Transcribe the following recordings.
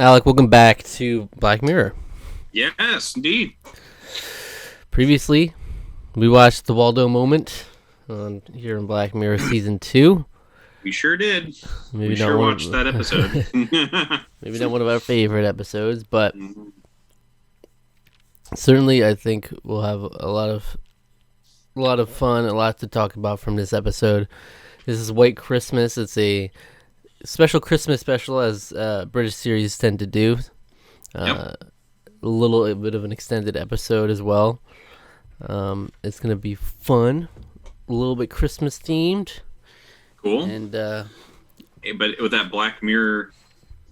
Alec, welcome back to Black Mirror. Yes, indeed. Previously, we watched The Waldo Moment here in Black Mirror Season 2. We sure did. Maybe We not sure one watched that episode. maybe not one of our favorite episodes, but certainly I think we'll have a lot of fun, a lot to talk about from this episode. This is White Christmas. It's a special Christmas special, as British series tend to do. Yep. A little bit of an extended episode as well. It's gonna be fun, a little bit Christmas themed, Cool. and But with that Black Mirror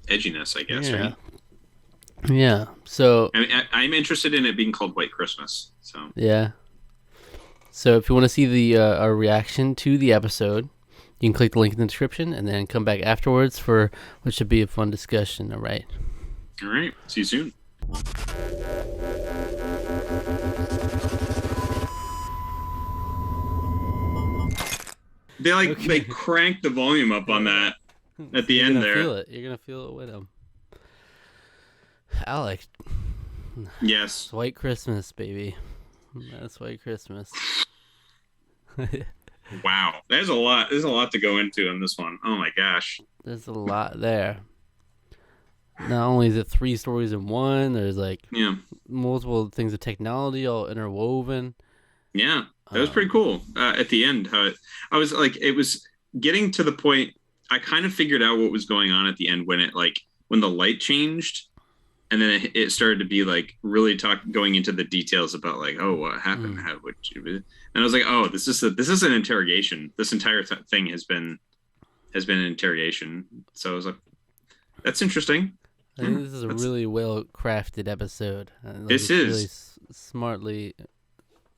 edginess, I guess, right? Yeah. So I mean, I'm interested in it being called White Christmas. So yeah. So if you want to see the our reaction to the episode, you can click the link in the description and then come back afterwards for what should be a fun discussion. All right. All right. See you soon. They cranked the volume up on that at the end there. Feel it. You're gonna feel it with them. Alec. Yes. It's White Christmas, baby. That's White Christmas. Wow. There's a lot to go into in this one. Oh my gosh. There's a lot there. Not only is it 3 stories in one, there's like multiple things of technology all interwoven. Yeah, that was pretty cool. At the end, I was like, it was getting to the point. I kind of figured out what was going on at the end when when the light changed, and then it started to be like really going into the details about like, oh, what happened? And I was like, oh, this is an interrogation. This entire thing has been an interrogation. So I was like, that's interesting. I think this is a really well crafted episode. This is really smartly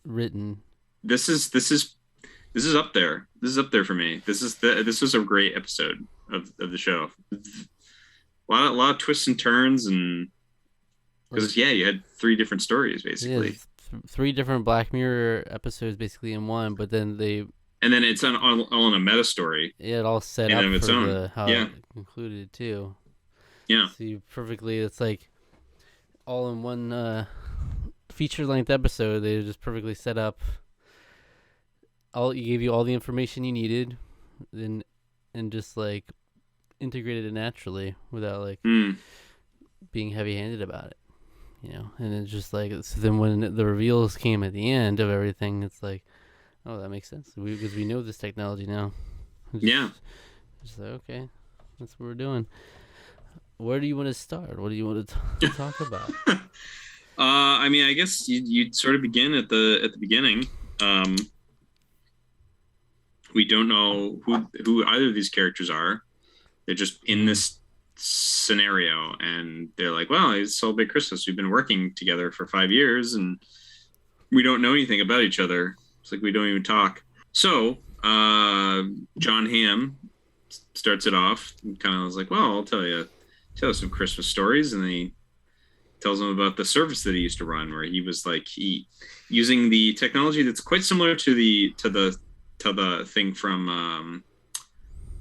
written. This is up there. This is up there for me. This was a great episode of the show. A lot of twists and turns, and because you had 3 different stories basically. Yeah, 3 different Black Mirror episodes basically in one, but then it's all in a meta story. Yeah, it all set up for how it concluded too. Yeah. See, perfectly. It's like all in one feature-length episode. They just perfectly set up. Gave you all the information you needed, and just like integrated it naturally without like being heavy-handed about it, And it's just like so then when the reveals came at the end of everything, it's like, oh, that makes sense because we know this technology now. Just like, okay, that's what we're doing. Where do you want to start? What do you want to talk about? I mean, I guess you'd sort of begin at the beginning. We don't know who either of these characters are. They're just in this scenario, and they're like, "Well, it's Celebrate Christmas. We've been working together for 5 years, and we don't know anything about each other. It's like we don't even talk." So, John Hamm starts it off and kind of was like, "Well, I'll tell you some Christmas stories," and then he tells them about the service that he used to run, where he was like using the technology that's quite similar to the thing from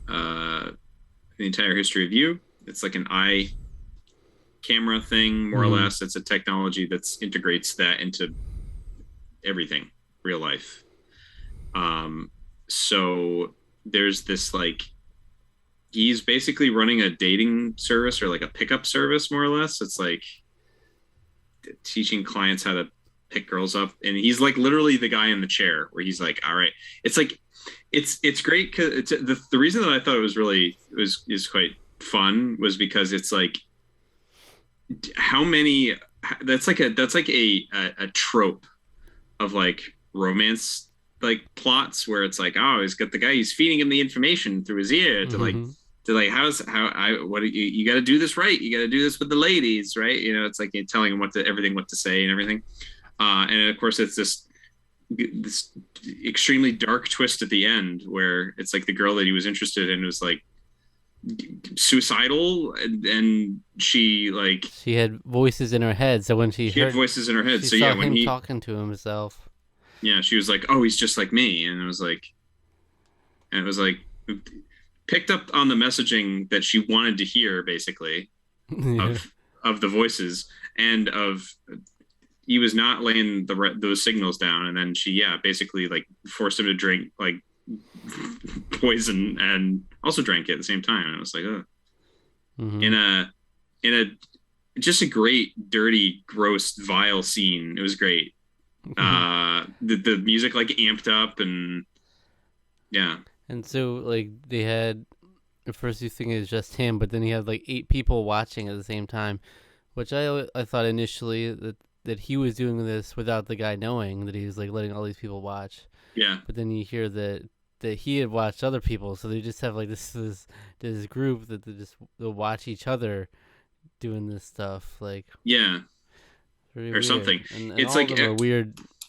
the Entire History of You. It's like an eye camera thing, more or less. It's a technology that integrates that into everything, real life. So there's this like. He's basically running a dating service or like a pickup service, more or less. It's like teaching clients how to pick girls up. And he's like literally the guy in the chair where he's like, all right. It's like, it's great. Cause the reason that I thought it was really, is quite fun was because it's like, how many, that's like a trope of like romance, like plots where it's like, oh, he's got the guy, he's feeding him the information through his ear to like you got to do this right, you got to do this with the ladies, right? It's like you're telling him what to say and everything, and of course it's this extremely dark twist at the end where it's like the girl that he was interested in was like suicidal, and she had voices in her head, so when she had voices in her head, so saw when him talking to himself. Yeah, she was like, "Oh, he's just like me," and it was like, picked up on the messaging that she wanted to hear, basically, Yeah. of the voices and of he was not laying those signals down, and then she basically like forced him to drink like poison and also drank it at the same time. And I was like, oh, in a in a just a great, dirty, gross, vile scene. It was great. The music like amped up and yeah. And so like they had at first you think it's just him, but then he had like 8 people watching at the same time, which I thought initially that he was doing this without the guy knowing that he was like letting all these people watch. Yeah. But then you hear that he had watched other people, so they just have like this group that they'll watch each other doing this stuff, like yeah, or weird. something. And it's all like of them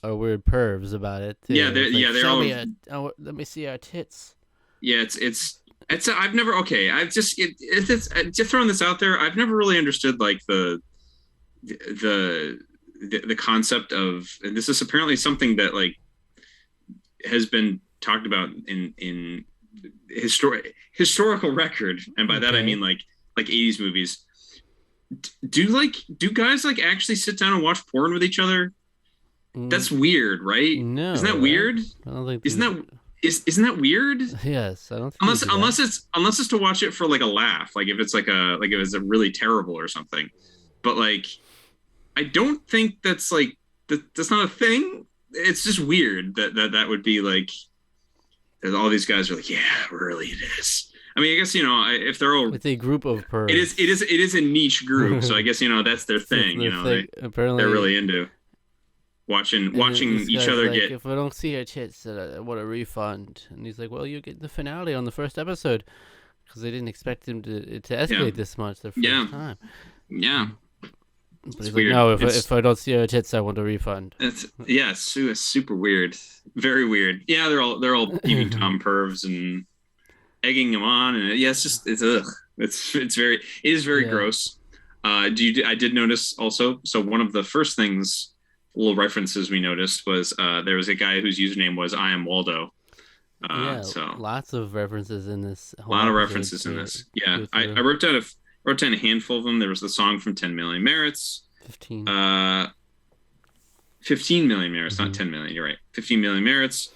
are weird pervs about it. Too. Yeah, they're all. Let me see our tits. Yeah, it's I've never I've just it's just throwing this out there. I've never really understood like the concept of, and this is apparently something that like has been talked about in historical record, and by that I mean like 80s movies. Do guys like actually sit down and watch porn with each other? That's weird, right? No, isn't that weird? I don't think isn't that weird? Yes, I don't think unless it's to watch it for like a laugh, like if it's like it was a really terrible or something. But like I don't think that's like that's not a thing. It's just weird that would be like that all these guys are like, yeah, really it is. I mean, I guess if they're all, it's a group of pervs. It is a niche group, so I guess that's their thing. Apparently they're really into watching each other like, get. If I don't see your tits, I want a refund. And he's like, well, you get the finale on the first episode because they didn't expect him to escalate this much the first time. Yeah. But he's weird. Like, no, if I don't see your tits, I want a refund. It's super weird, very weird. Yeah, they're all peeping Tom pervs and egging him on, and it is very gross. I did notice also. So one of the first things, little references we noticed was there was a guy whose username was I am Waldo. So lots of references in this. A lot of references in this. Yeah, I wrote down a handful of them. There was the song from 10 Million Merits. 15. 15 million merits, not 10 million. You're right. 15 million merits.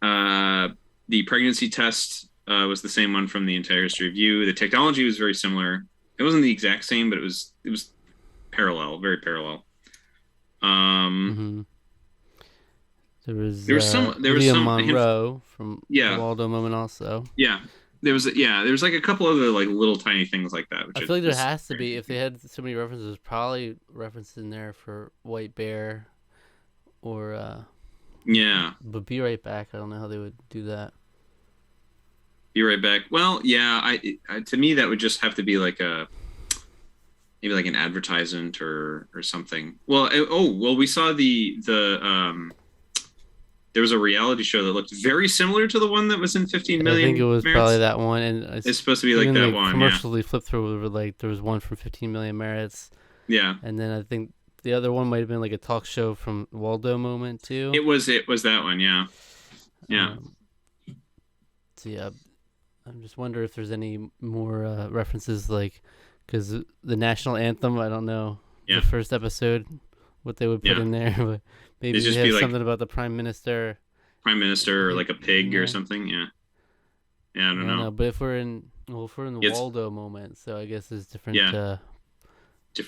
The pregnancy test was the same one from the entire history of you. The technology was very similar. It wasn't the exact same, but it was parallel, very parallel. There was Liam Monroe from the Waldo moment also. Yeah. There was like a couple other like little tiny things like that. I feel like there has to be, if they had so many references, probably references in there for White Bear, or But Be Right Back. I don't know how they would do that. Be Right Back. Well, yeah. I to me that would just have to be like maybe like an advertisement or something. Well, we saw the. There was a reality show that looked very similar to the one that was in 15 Million. I think it was merits. Probably that one, and it's supposed to be like that one. Commercially flipped through, like there was one from 15 Million Merits. Yeah, and then I think the other one might have been like a talk show from Waldo moment too. It was that one. Yeah. So yeah, I'm just wondering if there's any more references, like because the national anthem. I don't know the first episode what they would put in there, but. Maybe they have something about the prime minister or like a pig or something. Yeah, I don't know. But if we're in the Waldo moment, so I guess there's different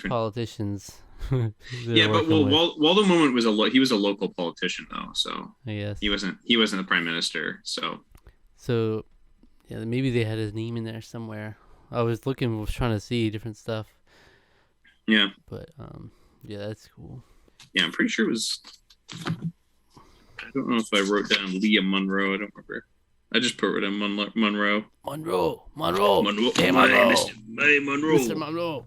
politicians. But Waldo moment was he was a local politician though, so I guess he wasn't the prime minister. So yeah, maybe they had his name in there somewhere. I was trying to see different stuff. Yeah, but that's cool. Yeah, I'm pretty sure it was. I don't know if I wrote down Liam Monroe. I don't remember. I just put it down Monroe. Monroe. Hey, Monroe. Hey, Monroe. Mr. Monroe.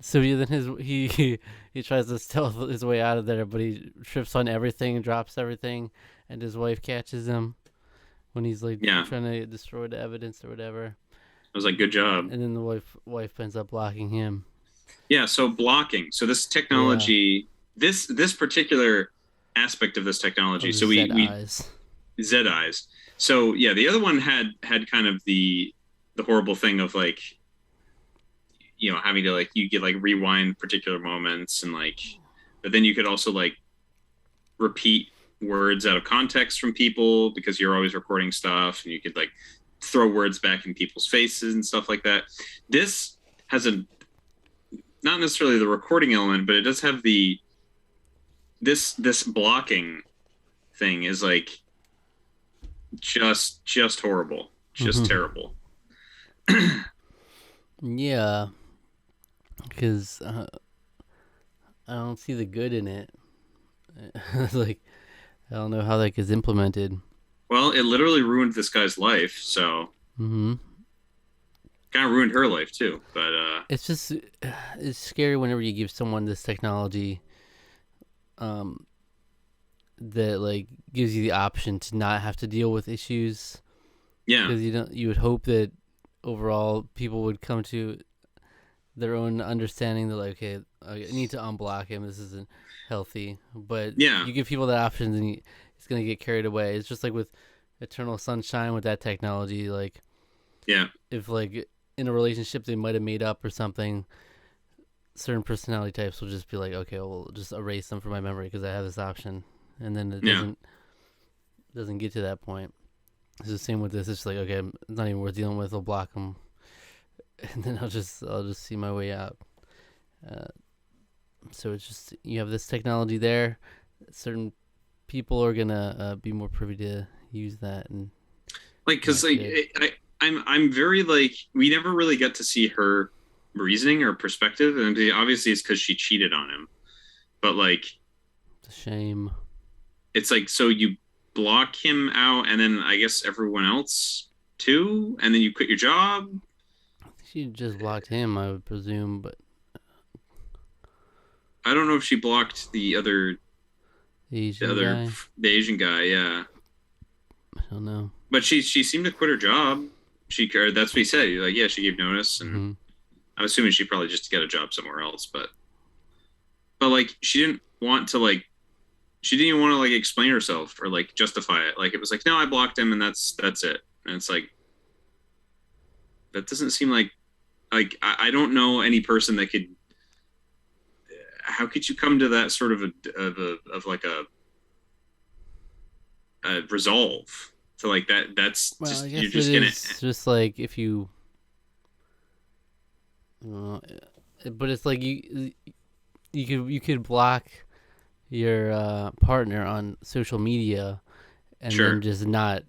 So then he tries to stealth his way out of there, but he trips on everything, drops everything, and his wife catches him when he's like trying to destroy the evidence or whatever. I was like, good job. And then the wife ends up blocking him. Yeah, so blocking. So this technology, this particular aspect of this technology. So Z eyes. So yeah, the other one had kind of the horrible thing of like having to like you could like rewind particular moments and like, but then you could also like repeat words out of context from people because you're always recording stuff, and you could like throw words back in people's faces and stuff like that. This has a not necessarily the recording element, but it does have this blocking thing is like just horrible, just terrible. Yeah, because I don't see the good in it. Like, I don't know how that gets implemented. Well, it literally ruined this guy's life, so Mm-hmm. kind of ruined her life too. But It's just it's scary whenever you give someone this technology, that like gives you the option to not have to deal with issues. yeah, Because you would hope that overall people would come to their own understanding that like, okay, I need to unblock him. This isn't healthy. But yeah, you give people that option, and he's gonna get carried away. It's just like with Eternal Sunshine with that technology. Like, yeah, if like in a relationship they might have made up or something, certain personality types will just be like, okay, well, we'll just erase them from my memory because I have this option, and then it yeah. doesn't get to that point. It's the same with this. It's just like, okay, it's not even worth dealing with. I'll block them, and then I'll just see my way out. Uh, so it's just you have this technology there. Certain people are gonna be more privy to use that, and Like, because like I'm very like we never really get to see her reasoning or perspective, and obviously it's because she cheated on him. But like, it's a shame. it's like so you block him out, and then I guess everyone else too, and then you quit your job. She just blocked him, I would presume, but I don't know if she blocked Asian guy, the Asian guy, yeah. I don't know. But she seemed to quit her job. Or that's what he said. Like, yeah, she gave notice, and Mm-hmm. I'm assuming she probably just get a job somewhere else. But like she didn't want to like she didn't even want to like explain herself or like justify it. Like it was like, no, I blocked him, and that's it. And it's like that doesn't seem like I don't know any person that could. How could you come to that sort of of like a resolve to like that? That's Well, just I you're guess it just gonna. is just like if you, but it's like you could block your partner on social media and Sure. then just not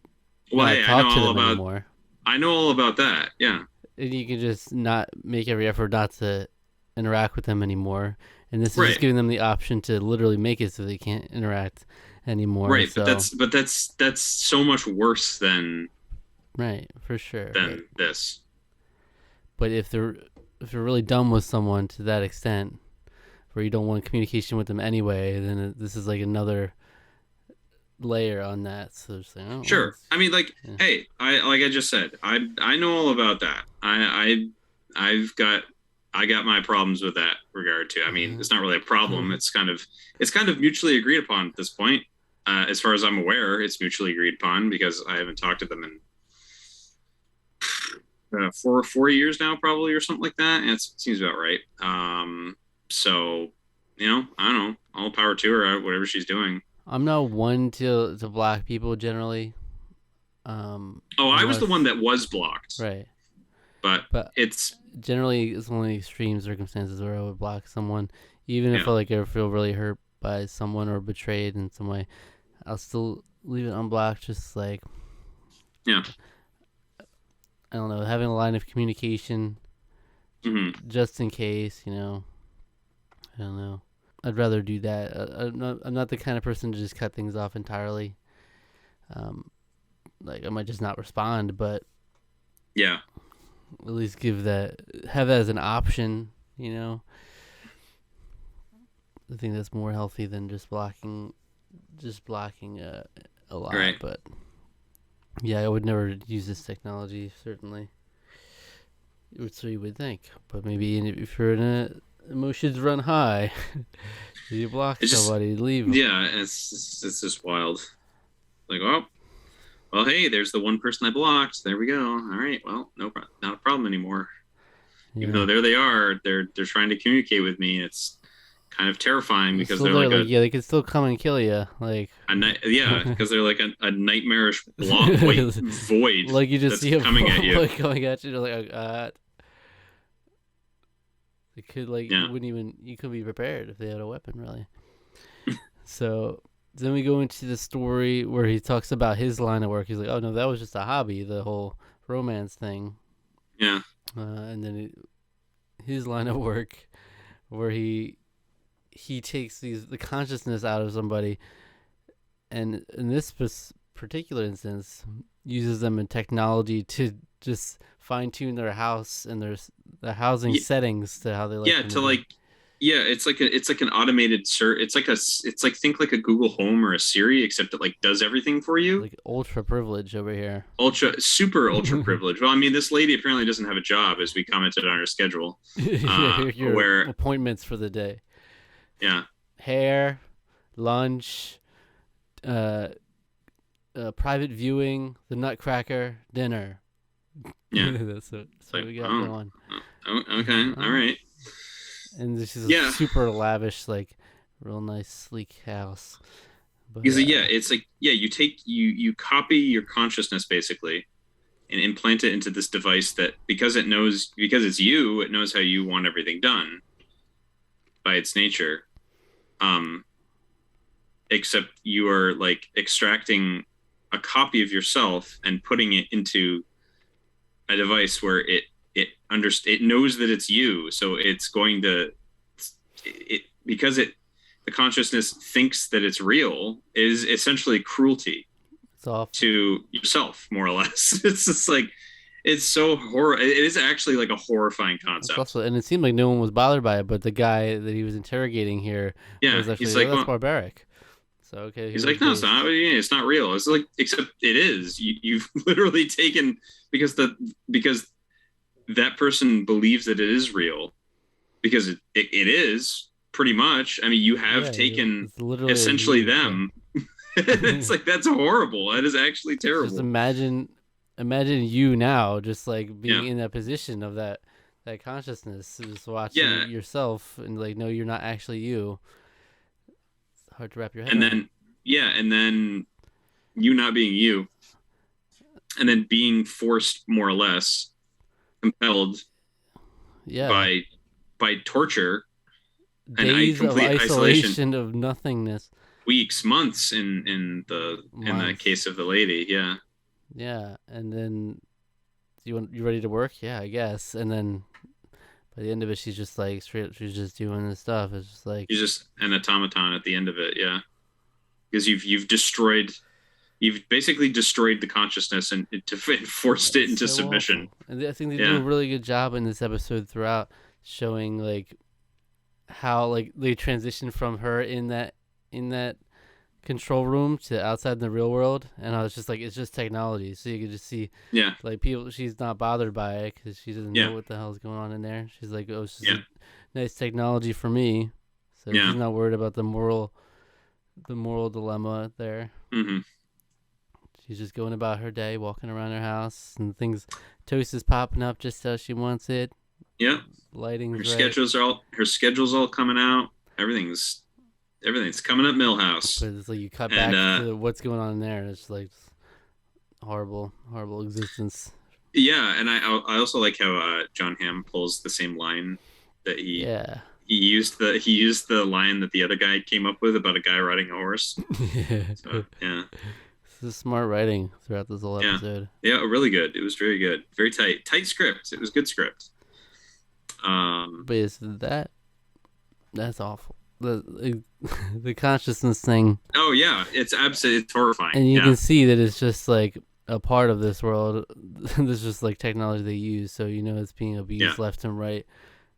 Well, hey, talk to them anymore. I know all about that. Yeah. And you can just not make every effort not to interact with them anymore. And this is Right. just giving them the option to literally make it so they can't interact anymore. Right, so, but that's so much worse than right, for sure. this. But if they're really dumb with someone to that extent, where you don't want communication with them anyway, then this is like another layer on that. So it's like, oh, Sure. I mean, like, yeah. hey, I just said, I know all about that. I've got my problems with that regard too. I mean, it's not really a problem. It's kind of mutually agreed upon at this point. As far as I'm aware, it's mutually agreed upon because I haven't talked to them in 4 years now, probably, or something like that. And it seems about right. So, I don't know. All power to her, whatever she's doing. I'm not one to block people generally. I was the one that was blocked. Right. But it's generally it's only extreme circumstances where I would block someone, even if I feel really hurt by someone or betrayed in some way. I'll still leave it unblocked, just like I don't know, having a line of communication, just in case. I don't know. I'd rather do that. I'm not the kind of person to just cut things off entirely. Like I might just not respond, but yeah. At least have that as an option, I think that's more healthy than just blocking a lot. Right. But yeah, I would never use this technology, certainly. So you would think, but maybe if you're in emotions run high, you block somebody, leave them. Yeah, it's just wild. Like, well, hey, there's the one person I blocked. There we go. All right, well, not a problem anymore. even though Yeah. there they are, they're trying to communicate with me. It's kind of terrifying They're because still they're there, like like, yeah, they could still come and kill you, like, yeah, because they're like a nightmarish white void like you just that's see a coming at you. like coming at you, you're like, it could like Yeah. you couldn't be prepared if they had a weapon, really. So then we go into the story where he talks about his line of work. He's like, oh no, that was just a hobby, the whole romance thing. Yeah. And then his line of work where he takes the consciousness out of somebody, and in this particular instance, uses them in technology to just fine tune their house and their housing settings to how they like Yeah, them to to be. like yeah, it's like an automated it's like think like a Google Home or a Siri, except it like does everything for you. Like ultra privilege over here. Ultra privilege. Well, I mean, this lady apparently doesn't have a job, as we commented on her schedule. Your Where appointments for the day: yeah, hair, lunch, uh, private viewing, the Nutcracker, dinner. yeah, that's what like we got going. okay, all right. And this is a Yeah, super lavish, like, real nice, sleek house. But because yeah, it's like yeah, you copy your consciousness basically and implant it into this device that because it's you, it knows how you want everything done by its nature. Um, except you are like extracting a copy of yourself and putting it into a device where it knows that it's you, so it's going to because it the consciousness thinks that it's real is essentially cruelty it's off. to yourself, more or less. It's just like it's so horror. It is actually like a horrifying concept. Also, and it seemed like no one was bothered by it, but the guy that he was interrogating here Yeah, was actually, he's like, that's well, barbaric. So okay, he's like, no, it's not. Yeah, it's not real. It's like, except it is. You've literally taken because that person believes that it is real because it is pretty much. I mean, you have taken it's literally essentially you, them. It's like that's horrible. That is actually terrible. Just imagine you now, just like being Yeah. in that position of that consciousness, just watching Yeah. yourself, and like, no, you're not actually you. It's hard to wrap your head And around. then and then you not being you, and then being forced more or less compelled Yeah, by torture and days of complete isolation of nothingness. weeks, months in the case of the lady. Yeah. Yeah, and then you ready to work? Yeah, I guess. And then by the end of it, she's just like straight. She's just doing this stuff. It's just like He's just an automaton at the end of it. Yeah. Because you've basically destroyed the consciousness and forced it into so submission. awful. And I think they do a really good job in this episode throughout, showing like how like they transition from her in that control room to outside in the real world, and I was just like, it's just technology, so you could just see like people, she's not bothered by it because she doesn't know what the hell is going on in there. She's like, oh, it's just nice technology for me, so she's not worried about the moral dilemma there. Mm-hmm. She's just going about her day, walking around her house, and things, toast is popping up just how she wants it. Yeah, lighting, her schedule's all coming out. Everything's coming up Millhouse. But it's like you cut back to what's going on in there. It's like horrible existence. Yeah, and I also like how John Hamm pulls the same line that he used the line that the other guy came up with about a guy riding a horse. So, yeah. This is smart writing throughout this whole episode. Yeah, really good. It was very good. Very tight script. It was good script. But is that's awful. The consciousness thing. Oh yeah, it's horrifying. And you can see that it's just like a part of this world. This is just like technology they use, so it's being abused left and right.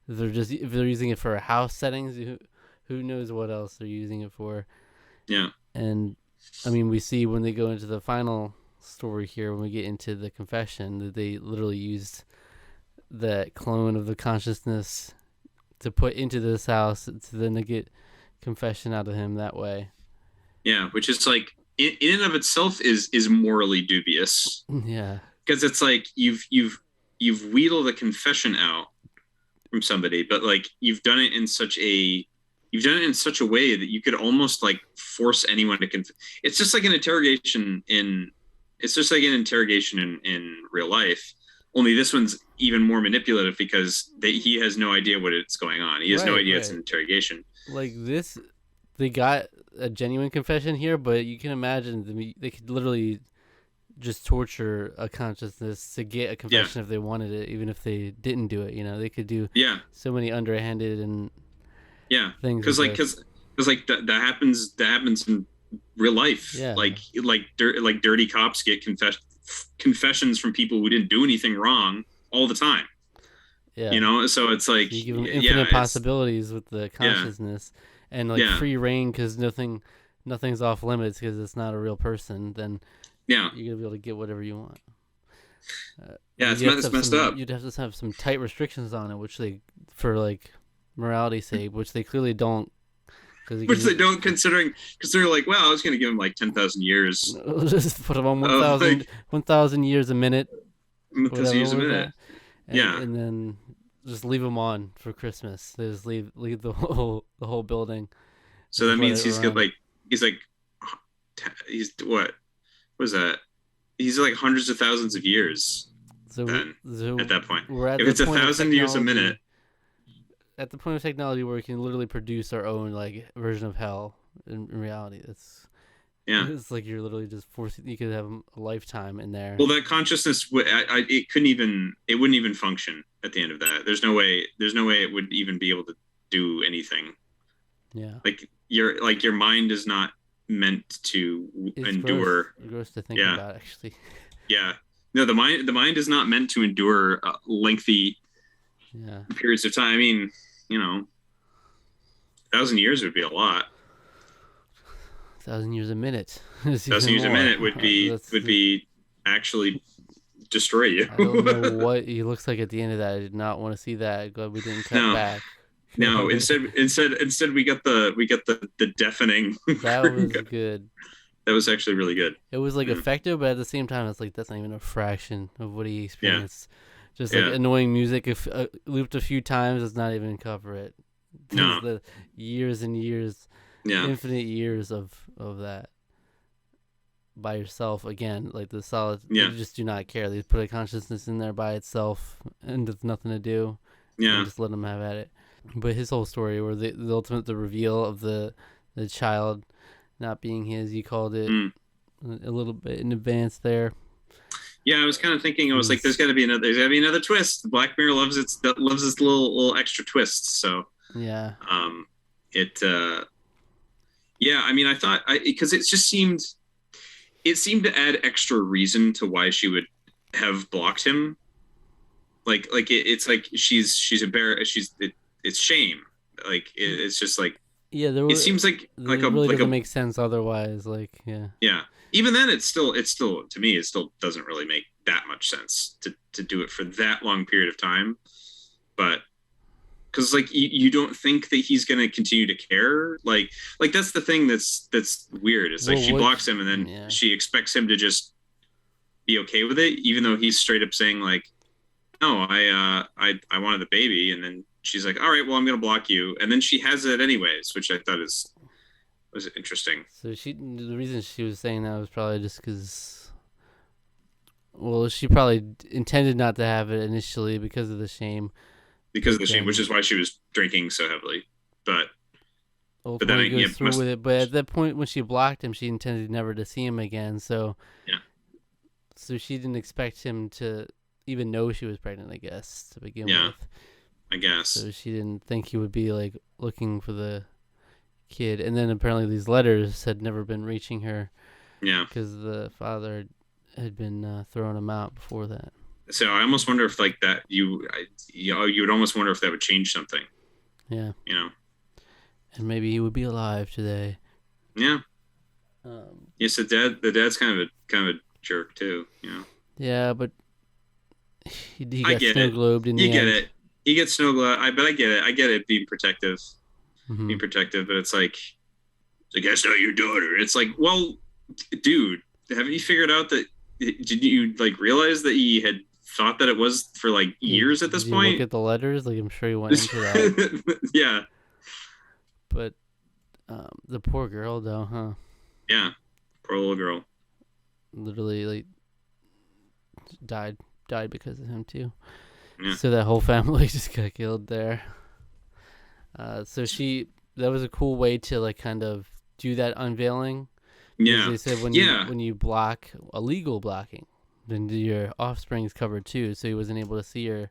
If they're using it for house settings, who knows what else they're using it for? Yeah. And I mean, we see when they go into the final story here, when we get into the confession, that they literally used that clone of the consciousness to put into this house to then to get confession out of him that way. Yeah, which is like in and of itself is morally dubious. Yeah, because it's like you've wheedled a confession out from somebody, but like you've done it in such a way that you could almost like force anyone to it's just like an interrogation in real life, only this one's even more manipulative because he has no idea what it's going on. He has no idea it's an interrogation. Like this, they got a genuine confession here, but you can imagine they could literally just torture a consciousness to get a confession if they wanted it, even if they didn't do it. You know, they could do so many underhanded and things. Because that happens in real life. Yeah. Like dirty cops get confessions from people who didn't do anything wrong all the time. Yeah. You know, so it's like you give them infinite possibilities with the consciousness and like free reign because nothing's off limits because it's not a real person. Then you're gonna be able to get whatever you want. It's messed up. You'd have to have some tight restrictions on it, which they, for like morality's sake, which they clearly don't. Which they don't, considering, because they're like, well, I was going to give him like 10,000 years. Just put him on 1,000 years a minute. 1,000 years a minute. And then just leave him on for Christmas. They just leave the whole building. So that means he's what was that? He's like hundreds of thousands of years. So at that point, if it's 1,000 years a minute. At the point of technology where we can literally produce our own like version of hell in reality, it's like you're literally just forcing. You could have a lifetime in there. Well, that consciousness it wouldn't even function at the end of that. There's no way it would even be able to do anything. Yeah, like your mind is not meant to endure. It's gross to think about, actually. Yeah, no, the mind is not meant to endure lengthy periods of time. I mean, 1,000 years would be a lot. 1,000 years a minute. 1,000 years a minute would be actually destroy you. I don't know what he looks like at the end of that. I did not want to see that. Glad we didn't cut back. No, instead we got the deafening. That was good. That was actually really good. It was like effective, but at the same time, it's like that's not even a fraction of what he experienced. Just like annoying music, if looped a few times, does not even cover it. No. The years and years, infinite years of that by yourself again, like the solid. You just do not care. They put a consciousness in there by itself, and there's nothing to do. Yeah, and just let them have at it. But his whole story, where the ultimate reveal of the child not being his, you called it a little bit in advance there. Yeah, I was kind of thinking. I was like, "There's got to be another twist." Black Mirror loves its little extra twists. So yeah, I mean, I thought because it seemed to add extra reason to why she would have blocked him. It's like she's embarrassed. It's shame. Like it's just like it seems like it really doesn't make sense otherwise. Like yeah. Even then, it's still to me, it still doesn't really make that much sense to do it for that long period of time. But because like you don't think that he's going to continue to care, like that's the thing that's weird. It's like she blocks him and then she expects him to just be okay with it, even though he's straight up saying like, "No, I wanted the baby," and then she's like, "All right, well, I'm going to block you," and then she has it anyways, which I thought was interesting. So the reason she was saying that was probably just because, well, she probably intended not to have it initially because of the shame. Because of the shame, which is why she was drinking so heavily. But then he goes through with it. But at that point, when she blocked him, she intended never to see him again. So so she didn't expect him to even know she was pregnant, I guess, to begin with. I guess. So she didn't think he would be like looking for the kid, and then apparently these letters had never been reaching her. Yeah, because the father had been throwing him out before that. So I almost wonder if like that you would almost wonder if that would change something. Yeah, and maybe he would be alive today. Yeah. Yes, the dad's kind of a jerk too. Yeah, but he got snow globed in the end. You get it. He gets snow globed. I get it. I get it being protective. Being protective, but it's like that's not your daughter. It's like, well, dude, haven't you figured out that? Did you like realize that he had thought that it was for like years at this Did you look point. at the letters? Like, I'm sure he went into that. Yeah. But the poor girl, though, huh? Yeah. Poor little girl. Literally, like, died because of him too. Yeah. So that whole family just got killed there. That was a cool way to like kind of do that unveiling. Yeah. They said when you block illegal blocking, then your offspring's covered too. So he wasn't able to see her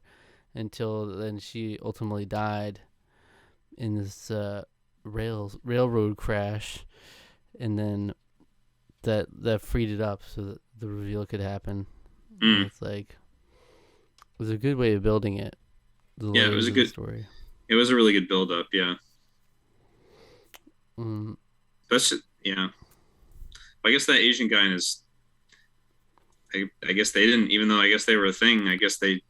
until then. She ultimately died in this railroad crash, and then that freed it up so that the reveal could happen. It's like it was a good way of building it. Yeah, it was a good story. It was a really good build up. Yeah. That's yeah. I guess that Asian guy is. I guess they didn't, even though I guess they were a thing. I guess they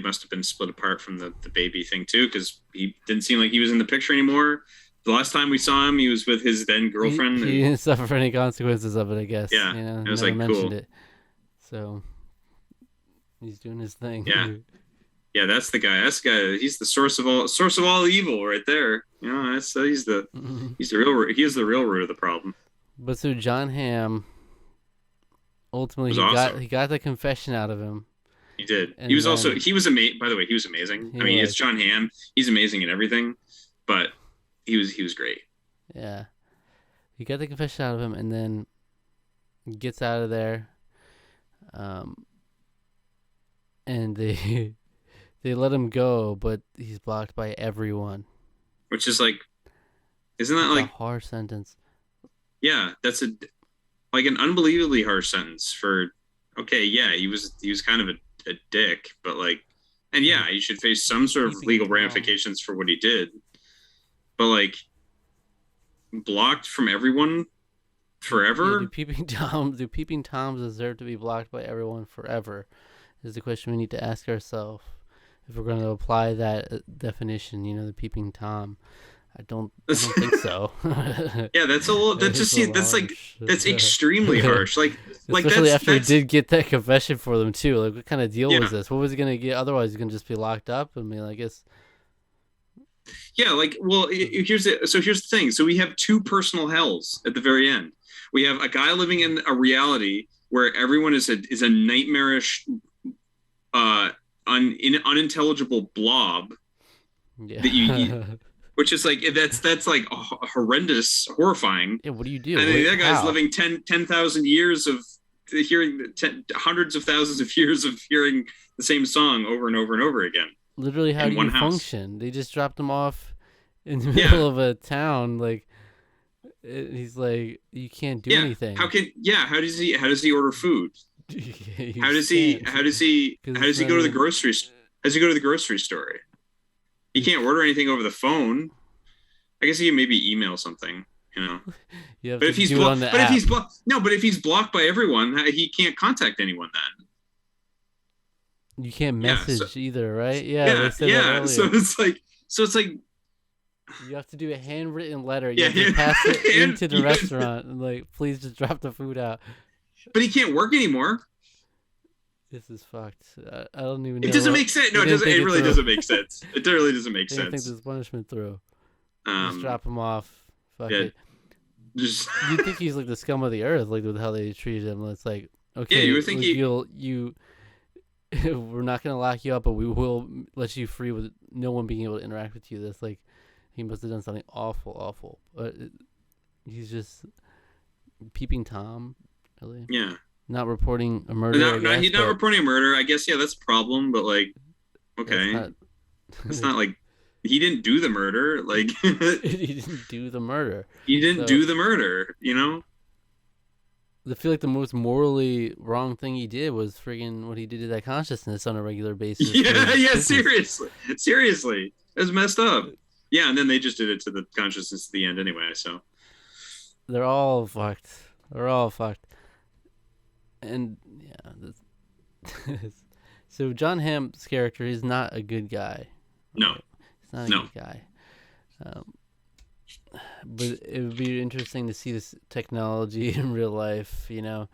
must have been split apart from the baby thing too, because he didn't seem like he was in the picture anymore. The last time we saw him, he was with his then girlfriend. He didn't suffer any consequences of it, I guess. Yeah, it was like cool. It. So he's doing his thing. Yeah, yeah, that's the guy. That's the guy. He's the source of all evil, right there. You know, that's he's the real. He is the real root of the problem. But so John Hamm, ultimately, he got the confession out of him. He did. And he was amazing. By the way, he was amazing. It's John Hamm. He's amazing in everything, but he was great. Yeah, he got the confession out of him, and then gets out of there. And they let him go, but he's blocked by everyone. Which is like, isn't that like a harsh sentence? Yeah, that's an unbelievably harsh sentence for. Okay, yeah, he was kind of a dick, but like, and yeah, he should face some sort of legal ramifications for what he did. But like, blocked from everyone forever. Do peeping toms deserve to be blocked by everyone forever? Is the question we need to ask ourselves if we're going to apply that definition. You know, the peeping tom. I don't think so. Yeah, that's a little. That's extremely harsh. Like, especially after he did get that confession for them too. Like, what kind of deal was this? What was he gonna get? Otherwise, he's gonna just be locked up. I mean, I guess. Yeah, like, well, here's the thing. So we have two personal hells at the very end. We have a guy living in a reality where everyone is a nightmarish, unintelligible blob. Yeah. That you which is like that's like horrendous, horrifying. Yeah, what do you do? And that guy's living 10,000 years of hearing hundreds of thousands of years of hearing the same song over and over and over again. Literally, how do you function? They just dropped him off in the middle of a town. Like, he's like, you can't do anything. How does he order food? How does he go to the grocery? How does he go to the grocery store? He can't order anything over the phone. I guess he can maybe email something, you know. But if he's blocked by everyone, he can't contact anyone then. You can't message either, right? Yeah. So it's like you have to do a handwritten letter. You have to pass it into the restaurant and like, please just drop the food out. But he can't work anymore. This is fucked. I don't even know. It doesn't make sense. No, it doesn't. It really doesn't make sense. It really doesn't make sense. I think there's punishment through. Just drop him off. Fuck it. Just you think he's like the scum of the earth, like with how they treated him. It's like, okay, yeah, you would think we're not gonna lock you up, but we will let you free with no one being able to interact with you. That's like, he must have done something awful. But he's just peeping Tom, really. Yeah. Not reporting a murder. He's not reporting a murder. I guess, yeah, that's a problem. But like, okay, it's not like he didn't do the murder. Like, he didn't do the murder. He didn't do the murder. You know. I feel like the most morally wrong thing he did was friggin' what he did to that consciousness on a regular basis. Yeah, seriously, it was messed up. Yeah, and then they just did it to the consciousness at the end anyway. So they're all fucked. And yeah, so John Hamm's character is not a good guy. No, he's not a good guy. But it would be interesting to see this technology in real life. You know,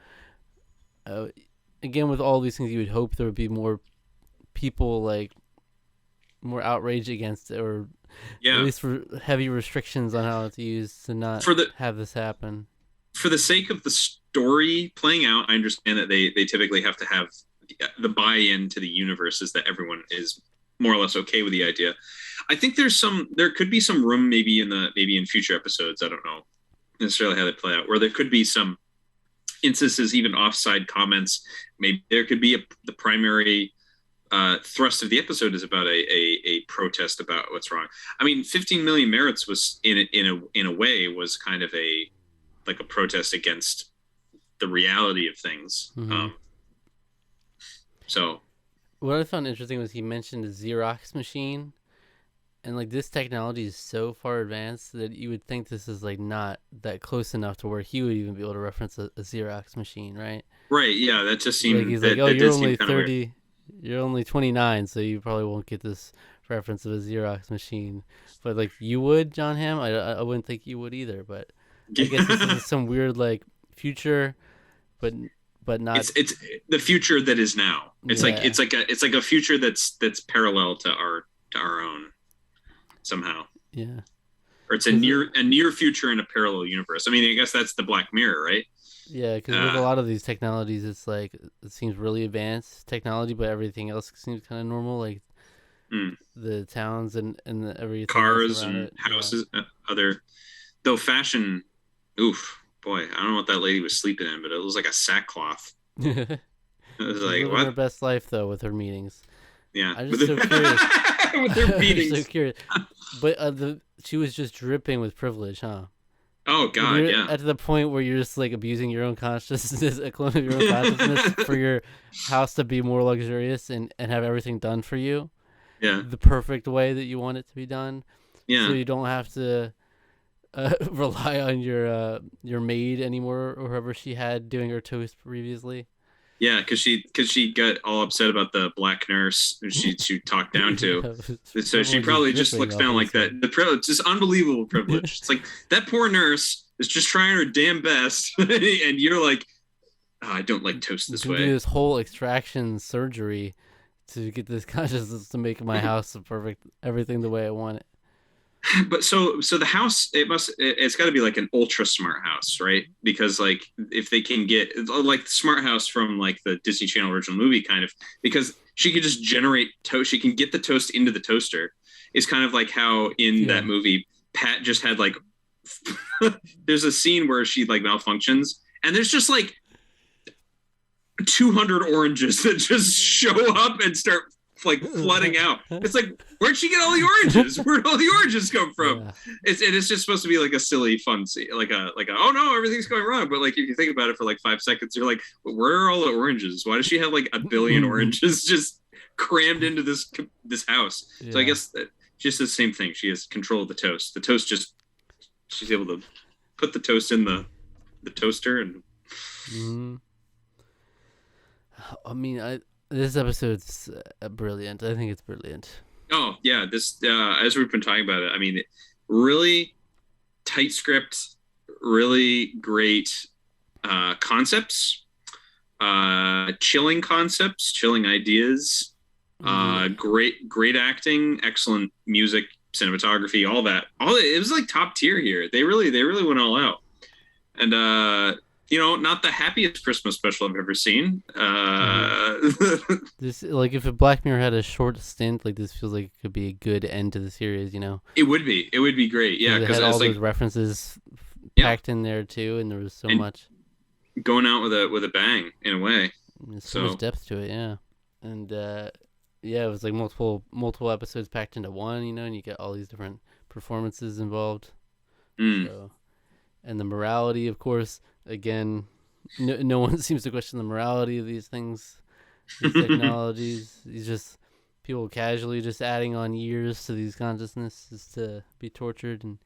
again, with all these things, you would hope there would be more people like more outrage against it, or at least heavy restrictions on how it's used to not have this happen. For the sake of the story playing out, I understand that they typically have to have the buy-in to the universe is that everyone is more or less okay with the idea. I think there could be some room maybe in future episodes. I don't know necessarily how they play out, where there could be some instances, even offside comments. Maybe there could be the primary thrust of the episode is about a protest about what's wrong. I mean, 15 Million Merits was in a way was kind of a protest against the reality of things. Mm-hmm. So what I found interesting was he mentioned a Xerox machine, and like this technology is so far advanced that you would think this is like not that close enough to where he would even be able to reference a Xerox machine, right? Right. Yeah, that just seemed. Like he's like, oh, you're only 30, you're only 29, so you probably won't get this reference of a Xerox machine. But like you would, John Hamm, I wouldn't think you would either. But I guess this is some weird like future, but not. It's the future that is now. It's like a future that's parallel to our own somehow. Yeah. Or it's a near future in a parallel universe. I mean, I guess that's the Black Mirror, right? Yeah, because with a lot of these technologies, it's like it seems really advanced technology, but everything else seems kind of normal, like the towns and everything. Cars and houses, though fashion. Oof, boy, I don't know what that lady was sleeping in, but it was like a sackcloth. It was like living what? Her best life though with her meetings. Yeah, I'm just so curious. With their meetings. So curious. But she was just dripping with privilege, huh? Oh God, yeah. At the point where you're just like abusing your own consciousness, a clone of your own consciousness for your house to be more luxurious and have everything done for you. Yeah. The perfect way that you want it to be done. Yeah. So you don't have to rely on your maid anymore, or whoever she had doing her toast previously. Yeah, because she got all upset about the black nurse who she talked down to. So she probably just looks down like that. The privilege, just unbelievable privilege. It's like that poor nurse is just trying her damn best, and you're like, oh, I don't like toast this way. Do this whole extraction surgery to get this consciousness to make my house perfect, everything the way I want it. But so the house, it's got to be like an ultra smart house, right? Because like if they can get like the smart house from like the Disney Channel original movie kind of, because she could just generate toast, she can get the toast into the toaster. It's kind of like how in that movie Pat just had like there's a scene where she like malfunctions and there's just like 200 oranges that just show up and start like flooding out. It's like, where'd she get all the oranges? Where'd all the oranges come from? Yeah. It's just supposed to be like a silly fun scene, like a oh no, everything's going wrong. But like if you think about it for like 5 seconds, you're like, where are all the oranges? Why does she have like a billion oranges just crammed into this house? Yeah. So I guess that just the same thing. She has control of the toast. The toast just she's able to put the toast in the toaster and. Mm-hmm. I mean, this episode's brilliant. I think it's brilliant. Oh yeah, this as we've been talking about it. I mean, really tight script, really great concepts, chilling concepts, chilling ideas, great acting, excellent music, cinematography, all that. It was like top tier here. They really went all out, and. Not the happiest Christmas special I've ever seen. This like if a Black Mirror had a short stint, like this feels like it could be a good end to the series. It would be great. Yeah, because it had all those references packed in there too, and there was so much going out with a bang in a way. There's so much depth to it, yeah, and it was like multiple episodes packed into one, and you get all these different performances involved. So, and the morality, of course. Again, no one seems to question the morality of these things, these technologies. These just people casually just adding on years to these consciousnesses to be tortured, and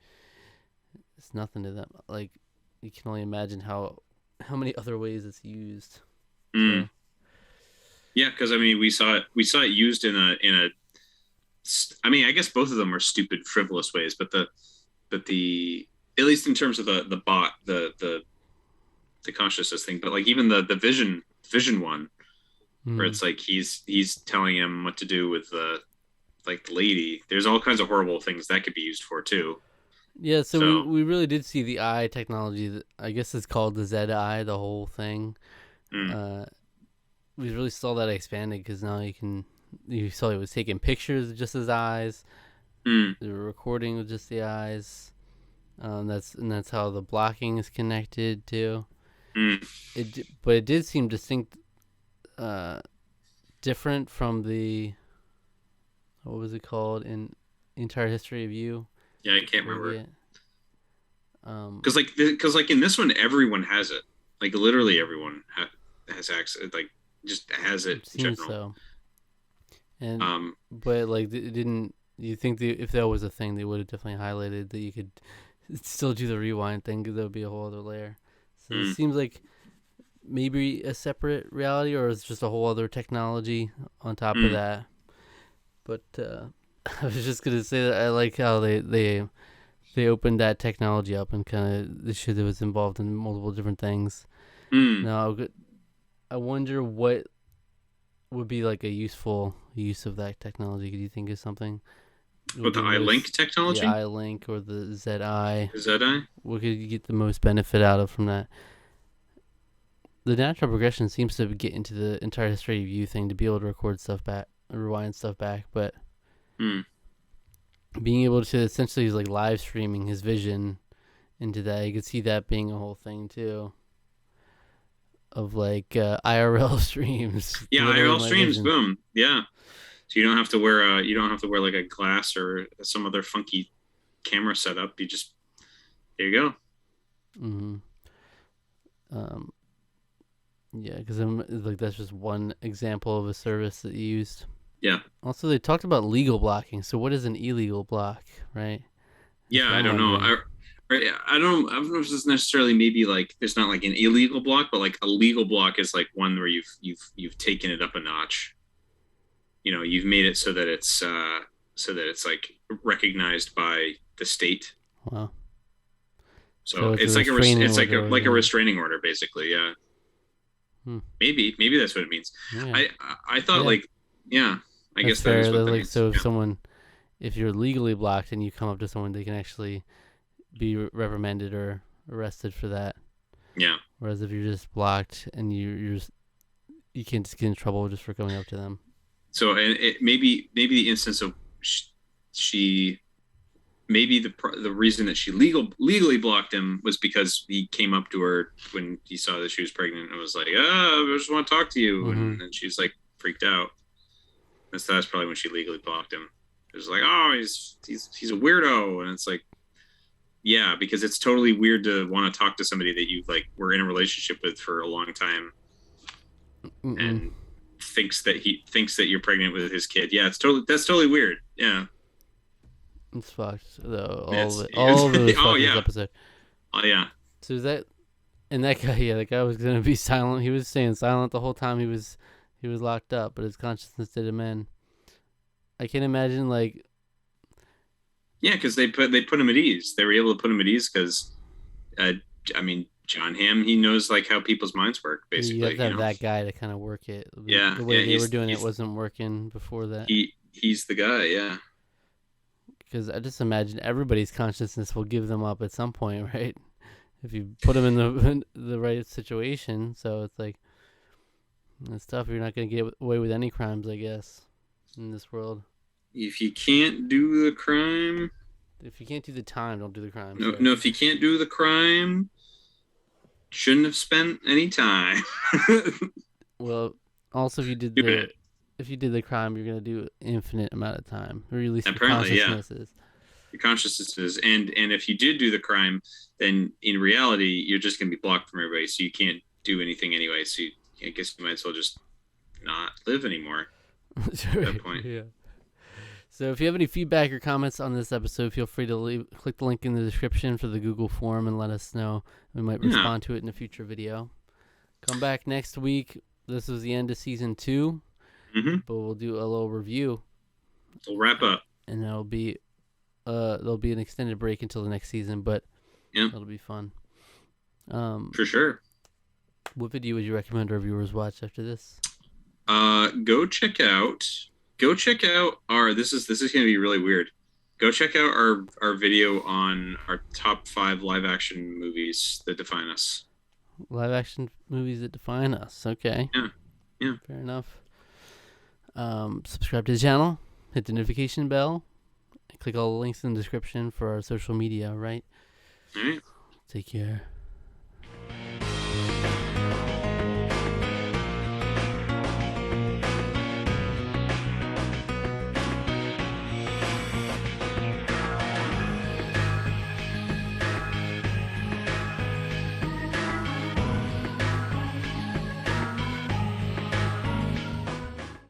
it's nothing to them. Like you can only imagine how many other ways it's used. So. Yeah, because I mean, we saw it used in a. I mean, I guess both of them are stupid, frivolous ways, but the at least in terms of the bot, the consciousness thing, but like even the vision one, where it's like he's telling him what to do with the lady. There's all kinds of horrible things that could be used for too. Yeah, so we really did see the eye technology. That I guess it's called the Z-Eye, the whole thing. We really saw that expanded because now you saw he was taking pictures of just his eyes. They were recording with just the eyes. That's how the blocking is connected too. But it did seem distinct, different from the, what was it called, in Entire History of You? Yeah, I can't remember. Because like in this one, everyone has it. Like literally everyone has access. Like just has it. It seems so. And but like it didn't. You think if that was a thing, they would have definitely highlighted that you could still do the rewind thing, because that would be a whole other layer. So it seems like maybe a separate reality, or it's just a whole other technology on top of that. But I was just gonna say that I like how they opened that technology up and kind of the shit that was involved in multiple different things. Now, I wonder what would be like a useful use of that technology. Do you think is something? With the iLink technology? The iLink or the Z-Eye. Z-Eye? What could you get the most benefit out of from that? The natural progression seems to get into the Entire History of You thing to be able to record stuff back, rewind stuff back, but being able to essentially like live streaming his vision into that, you could see that being a whole thing too. Of like IRL streams. Yeah, IRL streams, boom. Yeah. So you don't have to wear like a glass or some other funky camera setup. You just, there you go. Yeah, because like that's just one example of a service that you used. Yeah. Also, they talked about legal blocking. So what is an illegal block, right? Yeah, I don't know. I don't know if it's necessarily maybe like there's not like an illegal block, but like a legal block is like one where you've taken it up a notch. You know, you've made it so that it's like recognized by the state. Wow. So it's like a restraining order, basically. Yeah. Maybe that's what it means. Yeah. I thought I that's guess fair. that is what that like means. So if you're legally blocked and you come up to someone, they can actually be reprimanded or arrested for that. Yeah. Whereas if you're just blocked and you can't just get in trouble just for going up to them. So maybe the instance of maybe the reason that she legally blocked him was because he came up to her when he saw that she was pregnant and was like, I just want to talk to you. And then she's like freaked out. That's probably when she legally blocked him. It was like, oh, he's a weirdo. And it's like, yeah, because it's totally weird to want to talk to somebody that you like were in a relationship with for a long time and thinks that you're pregnant with his kid. Yeah, that's totally weird. Yeah. It's fucked though. All of it was fucked this episode. Oh yeah. So that guy was gonna be silent. He was staying silent the whole time he was locked up, but his consciousness did him in. I can't imagine like. Yeah, because they put him at ease. They were able to put him at ease because, John Hamm, he knows like how people's minds work. Basically, you have to have that guy to kind of work it. Yeah, the way they were doing it wasn't working before that. He's the guy, yeah. Because I just imagine everybody's consciousness will give them up at some point, right? If you put them in the right situation. So it's like, it's tough. You're not going to get away with any crimes, I guess, in this world. If you can't do the crime... If you can't do the time, don't do the crime. No, if you can't do the crime, shouldn't have spent any time. Well, also if you did the crime, you're going to do infinite amount of time. Or at least apparently, your consciousness is. Your consciousness is. And if you did do the crime, then in reality, you're just going to be blocked from everybody, so you can't do anything anyway. So I guess you might as well just not live anymore at that point. Yeah. So if you have any feedback or comments on this episode, feel free to click the link in the description for the Google form and let us know. We might respond to it in a future video. Come back next week. This is the end of season 2, but we'll do a little review. We'll wrap up, and there'll be an extended break until the next season, but it'll be fun. For sure. What video would you recommend our viewers watch after this? Go check out. Go check out our. This is gonna be really weird. Go check out our video on our top 5 live action movies that define us. Live action movies that define us. Okay. Yeah, yeah. Fair enough. Subscribe to the channel. Hit the notification bell. Click all the links in the description for our social media. Right. All right. Take care.